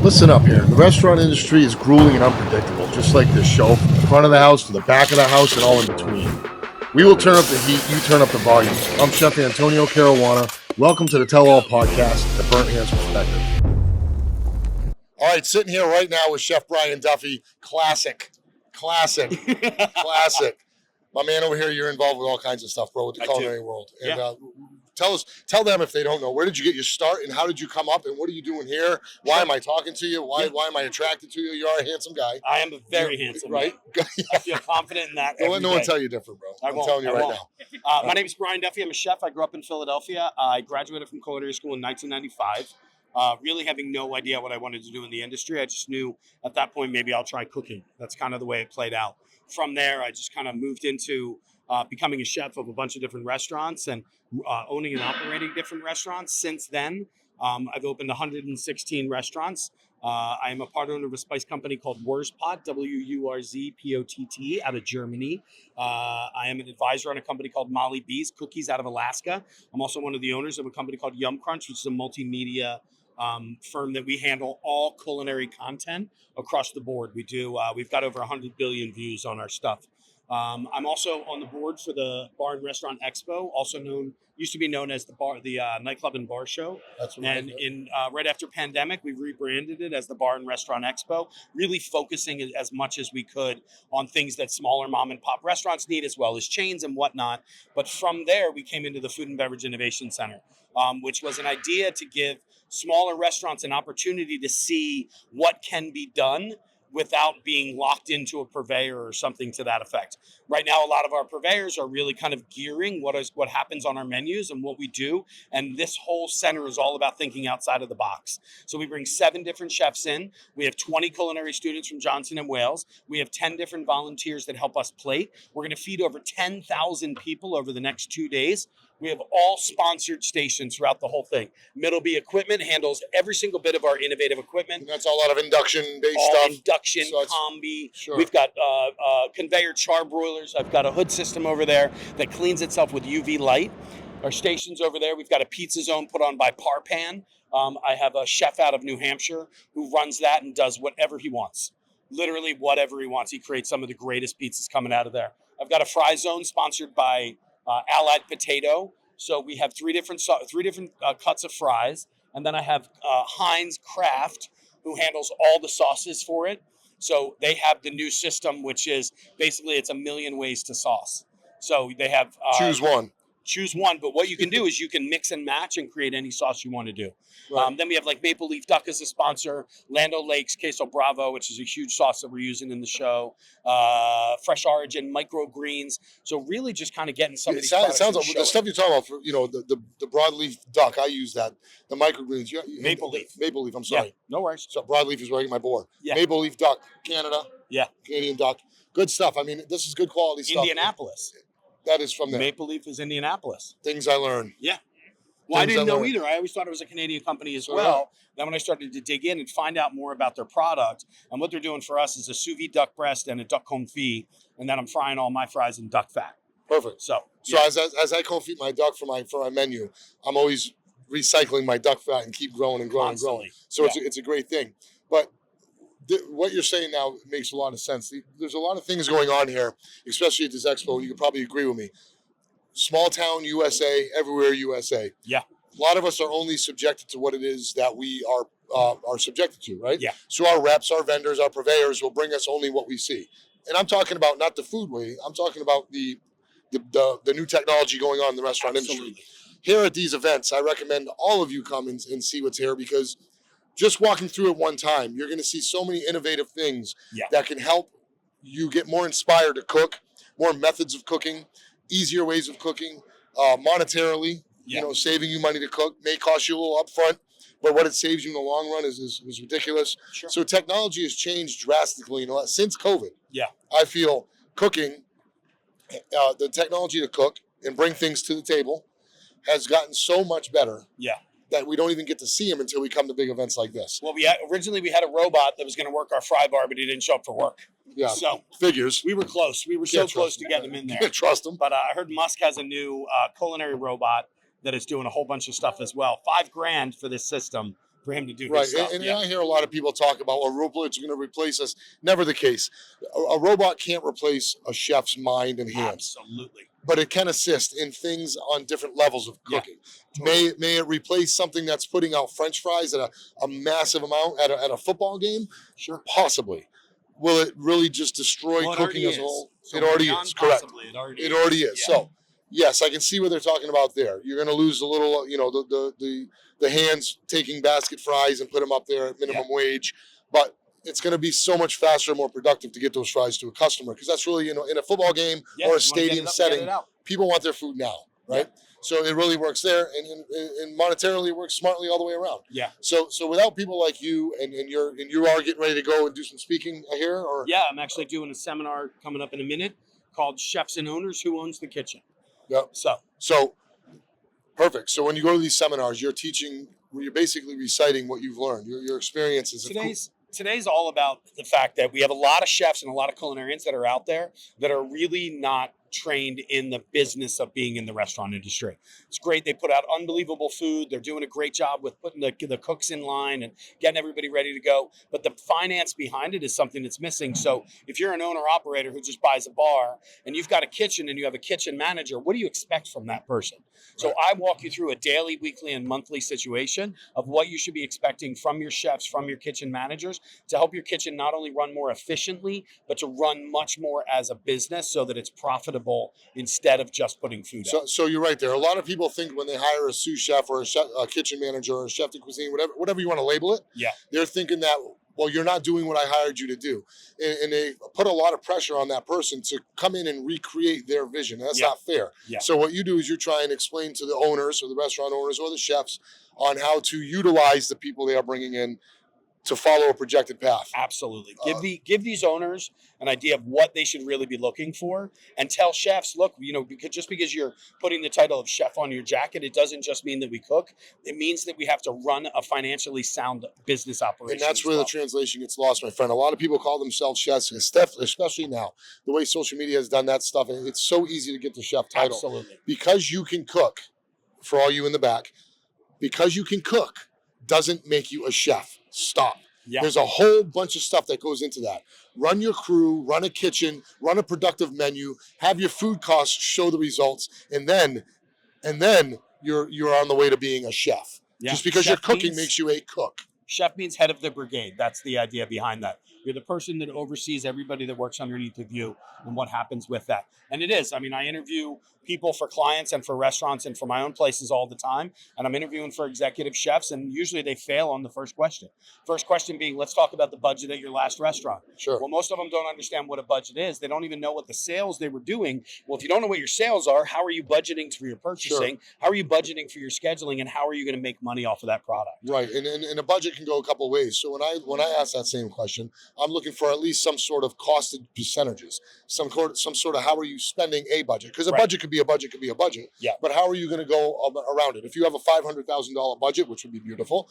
Listen up here. The restaurant industry is grueling and unpredictable, just like this show, from the front of the house to the back of the house and all in between. We will turn up the heat, you turn up the volume. I'm Chef Antonio Caruana. Welcome to the Tell All Podcast, the Burnt Hands Perspective. All right, sitting here right now with Chef Brian Duffy. Classic. My man over here, you're involved with all kinds of stuff, bro, with the culinary world. And tell them if they don't know, where did you get your start and how did you come up and what are you doing here? Why am I talking to you? Why am I attracted to you? You are a handsome guy. I am a very handsome guy. I feel confident in that. Don't let no one tell you different, bro. I'm telling you right now. My name is Brian Duffy. I'm a chef. I grew up in Philadelphia. I graduated from culinary school in 1995. Really having no idea what I wanted to do in the industry. I just knew at that point, maybe I'll try cooking. That's kind of the way it played out. From there, I just kind of moved into becoming a chef of a bunch of different restaurants and owning and operating different restaurants. Since then, I've opened 116 restaurants. I am a part owner of a spice company called Wurzpott, Wurzpott, out of Germany. I am an advisor on a company called Molly B's Cookies out of Alaska. I'm also one of the owners of a company called Yum Crunch, which is a multimedia firm that we handle all culinary content across the board. We've got over 100 billion views on our stuff. I'm also on the board for the Bar and Restaurant Expo, used to be known as the Nightclub and Bar Show. That's right. And right after pandemic, we rebranded it as the Bar and Restaurant Expo, really focusing as much as we could on things that smaller mom and pop restaurants need, as well as chains and whatnot. But from there, we came into the Food and Beverage Innovation Center, which was an idea to give smaller restaurants an opportunity to see what can be done without being locked into a purveyor or something to that effect. Right now, a lot of our purveyors are really kind of gearing what happens on our menus and what we do. And this whole center is all about thinking outside of the box. So we bring 7 different chefs in. We have 20 culinary students from Johnson and Wales. We have 10 different volunteers that help us plate. We're going to feed over 10,000 people over the next 2 days. We have all sponsored stations throughout the whole thing. Middleby Equipment handles every single bit of our innovative equipment. And that's a lot of induction-based stuff. Induction, combi. Sure. We've got conveyor char broilers. I've got a hood system over there that cleans itself with UV light. Our station's over there. We've got a pizza zone put on by Parpan. I have a chef out of New Hampshire who runs that and does whatever he wants. Literally whatever he wants. He creates some of the greatest pizzas coming out of there. I've got a fry zone sponsored by Allied Potato. So we have three different cuts of fries. And then I have Heinz Kraft, who handles all the sauces for it. So they have the new system, which is basically it's a million ways to sauce. So they have choose one, but what you can do is you can mix and match and create any sauce you want to do. Right. Then we have like Maple Leaf Duck as a sponsor, Land O'Lakes Queso Bravo, which is a huge sauce that we're using in the show, Fresh Origin, microgreens. So really just kind of getting some of these products. It sounds like the stuff you're talking about, for, the broadleaf duck, I use that. The microgreens. Maple Leaf, I'm sorry. Yeah, no worries. So broadleaf is where I get my board. Yeah. Maple Leaf Duck, Canada. Yeah. Canadian duck. Good stuff. I mean, this is good quality stuff. Indianapolis. That is from there. Maple Leaf is Indianapolis. Things I learned. Yeah. Well, I didn't know either. I always thought it was a Canadian company as well. Then when I started to dig in and find out more about their product, and what they're doing for us is a sous vide duck breast and a duck confit, and then I'm frying all my fries in duck fat. Perfect. So as I confit my duck for my menu, I'm always recycling my duck fat and keep growing and growing Constantly. and growing. So it's a great thing. But what you're saying now makes a lot of sense. There's a lot of things going on here, especially at this expo. You could probably agree with me. Small town USA, everywhere USA. Yeah. A lot of us are only subjected to what it is that we are subjected to, right? Yeah. So our reps, our vendors, our purveyors will bring us only what we see. And I'm talking about not the food way. I'm talking about the new technology going on in the restaurant industry. Here at these events, I recommend all of you come and see what's here, because just walking through it one time, you're going to see so many innovative things that can help you get more inspired to cook, more methods of cooking, easier ways of cooking, monetarily, saving you money to cook. May cost you a little upfront, but what it saves you in the long run is ridiculous. Sure. So technology has changed drastically since COVID. Yeah. I feel cooking, the technology to cook and bring things to the table has gotten so much better. Yeah. That we don't even get to see him until we come to big events like this. Well, originally we had a robot that was going to work our fry bar, but he didn't show up for work. Yeah, so figures. We were close. We were so close to getting him in there. Can't trust him. But I heard Musk has a new culinary robot that is doing a whole bunch of stuff as well. $5,000 for this system for him to do Right, his stuff. and I hear a lot of people talk about, well, robots are going to replace us. Never the case. A robot can't replace a chef's mind and hands. Absolutely. But it can assist in things on different levels of cooking. Totally. May it replace something that's putting out French fries at a massive amount at a football game? Sure. Possibly. Will it really just destroy cooking as a whole? So it already is, correct. Possibly, it already is. Yeah. So, yes, I can see what they're talking about there. You're going to lose a little, the hands taking basket fries and put them up there at minimum wage, but it's going to be so much faster and more productive to get those fries to a customer, because that's really, in a football game or a stadium setting, people want their food now, right? Yeah. So it really works there, and monetarily it works smartly all the way around. Yeah. So without people like you, and you are getting ready to go and do some speaking here, or I'm actually doing a seminar coming up in a minute called Chefs and Owners: Who Owns the Kitchen. Yep. So perfect. So when you go to these seminars, you're basically reciting what you've learned, your experiences. Today's all about the fact that we have a lot of chefs and a lot of culinarians that are out there that are really not trained in the business of being in the restaurant industry. It's great. They put out unbelievable food. They're doing a great job with putting the cooks in line and getting everybody ready to go. But the finance behind it is something that's missing. So if you're an owner operator who just buys a bar and you've got a kitchen and you have a kitchen manager, what do you expect from that person? So I walk you through a daily, weekly, and monthly situation of what you should be expecting from your chefs, from your kitchen managers, to help your kitchen not only run more efficiently, but to run much more as a business so that it's profitable instead of just putting food out. So you're right there. A lot of people think when they hire a sous chef or a kitchen manager or a chef de cuisine, whatever you want to label it, they're thinking that, well, you're not doing what I hired you to do. And they put a lot of pressure on that person to come in and recreate their vision. That's not fair. Yeah. So what you do is you try and explain to the owners or the restaurant owners or the chefs on how to utilize the people they are bringing in to follow a projected path. Absolutely. Give these owners an idea of what they should really be looking for, and tell chefs, look, because you're putting the title of chef on your jacket, it doesn't just mean that we cook. It means that we have to run a financially sound business operation. And that's where the translation gets lost, my friend. A lot of people call themselves chefs, especially now. The way social media has done that stuff, and it's so easy to get the chef title. Absolutely. Because you can cook, for all you in the back, because you can cook doesn't make you a chef. Stop. Yeah. There's a whole bunch of stuff that goes into that. Run your crew, run a kitchen, run a productive menu, have your food costs show the results, and then you're on the way to being a chef. Yeah. Just because you're cooking makes you a cook. Chef means head of the brigade. That's the idea behind that. You're the person that oversees everybody that works underneath of you and what happens with that. And it is. I mean, I interview people for clients and for restaurants and for my own places all the time. And I'm interviewing for executive chefs, and usually they fail on the first question. First question being, let's talk about the budget at your last restaurant. Sure. Well, most of them don't understand what a budget is. They don't even know what the sales they were doing. Well, if you don't know what your sales are, how are you budgeting for your purchasing? Sure. How are you budgeting for your scheduling? And how are you going to make money off of that product? Right. And a budget can go a couple of ways. So when I ask that same question, I'm looking for at least some sort of costed percentages, some sort of how are you spending a budget? Because a budget could be a budget, Yeah. But how are you going to go around it? If you have a $500,000 budget, which would be beautiful,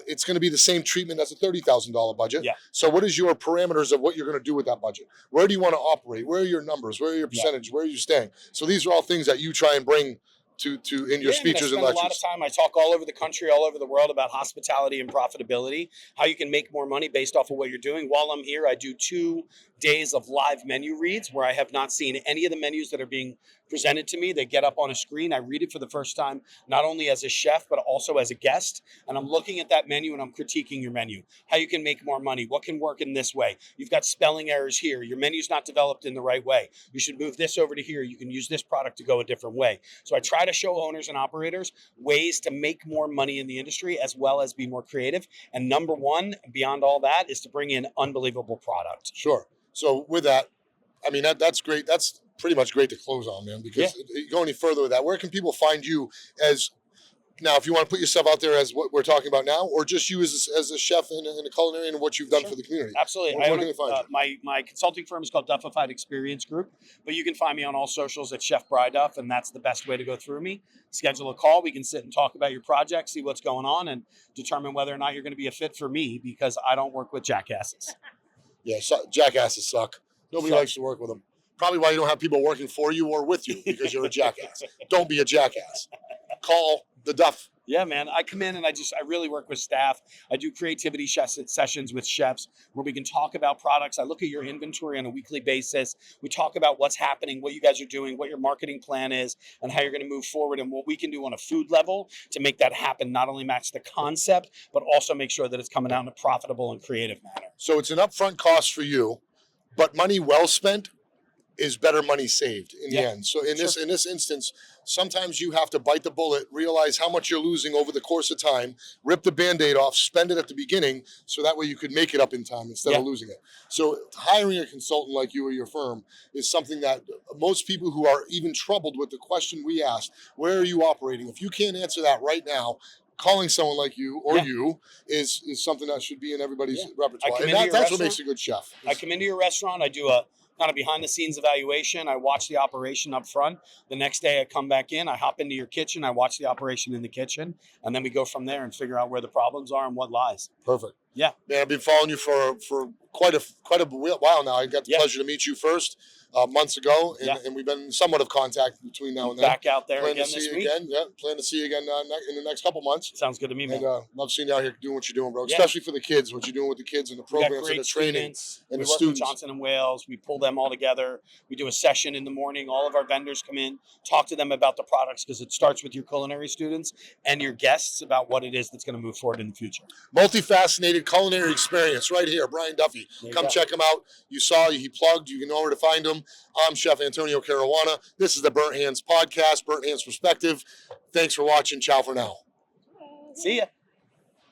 it's going to be the same treatment as a $30,000 budget. Yeah. So what is your parameters of what you're going to do with that budget? Where do you want to operate? Where are your numbers? Where are your percentage? Where are you staying? So these are all things that you try and bring to in your speeches and lectures. A lot of time. I talk all over the country, all over the world about hospitality and profitability, how you can make more money based off of what you're doing. While I'm here, I do 2 days of live menu reads where I have not seen any of the menus that are being presented to me. They get up on a screen. I read it for the first time, not only as a chef, but also as a guest. And I'm looking at that menu and I'm critiquing your menu, how you can make more money, what can work in this way. You've got spelling errors here. Your menu's not developed in the right way. You should move this over to here. You can use this product to go a different way. So I try to show owners and operators ways to make more money in the industry as well as be more creative. And number one, beyond all that, is to bring in unbelievable product. Sure. So with that, I mean, that's great. That's pretty much great to close on, man, because you go any further with that, where can people find you as, now, if you want to put yourself out there as what we're talking about now, or just you as a chef and a culinarian and what you've done for the community? Absolutely. Where can they find you? My consulting firm is called Duffified Experience Group, but you can find me on all socials at Chef Brian Duff, and that's the best way to go through me. Schedule a call. We can sit and talk about your project, see what's going on, and determine whether or not you're going to be a fit for me, because I don't work with jackasses. Yeah, jackasses suck. Nobody likes to work with them. Probably why you don't have people working for you or with you, because you're a jackass. Don't be a jackass. Call the Duff. Yeah, man. I come in and I really work with staff. I do creativity sessions with chefs where we can talk about products. I look at your inventory on a weekly basis. We talk about what's happening, what you guys are doing, what your marketing plan is, and how you're going to move forward, and what we can do on a food level to make that happen. Not only match the concept, but also make sure that it's coming out in a profitable and creative manner. So it's an upfront cost for you, but money well spent is better money saved in the end. So in this instance, sometimes you have to bite the bullet, realize how much you're losing over the course of time, rip the Band-Aid off, spend it at the beginning, so that way you could make it up in time instead of losing it. So hiring a consultant like you or your firm is something that most people who are even troubled with the question we asked, where are you operating? If you can't answer that right now, calling someone like you or you is something that should be in everybody's repertoire. And that's what makes a good chef. I come into your restaurant, I do a kind of behind the scenes evaluation. I watch the operation up front. The next day I come back in, I hop into your kitchen, I watch the operation in the kitchen, and then we go from there and figure out where the problems are and what lies. Perfect. Yeah. Man, I've been following you for quite a while now. I got the pleasure to meet you first months ago, and we've been somewhat of contact between now and then. Back out there plan again to see this you week. Again. Yeah, plan to see you again in the next couple months. Sounds good to me, man. And love seeing you out here doing what you're doing, bro. Especially for the kids, what you're doing with the kids and the programs and the training and we the work students. with Johnson & Wales. We pull them all together. We do a session in the morning. All of our vendors come in, talk to them about the products, because it starts with your culinary students and your guests about what it is that's going to move forward in the future. Multifaceted culinary experience right here, Brian Duffy. Come check him out. You saw, he plugged. You know where to find him. I'm Chef Antonio Caruana. This is the Burnt Hands Podcast, Burnt Hands Perspective. Thanks for watching. Ciao for now. See ya.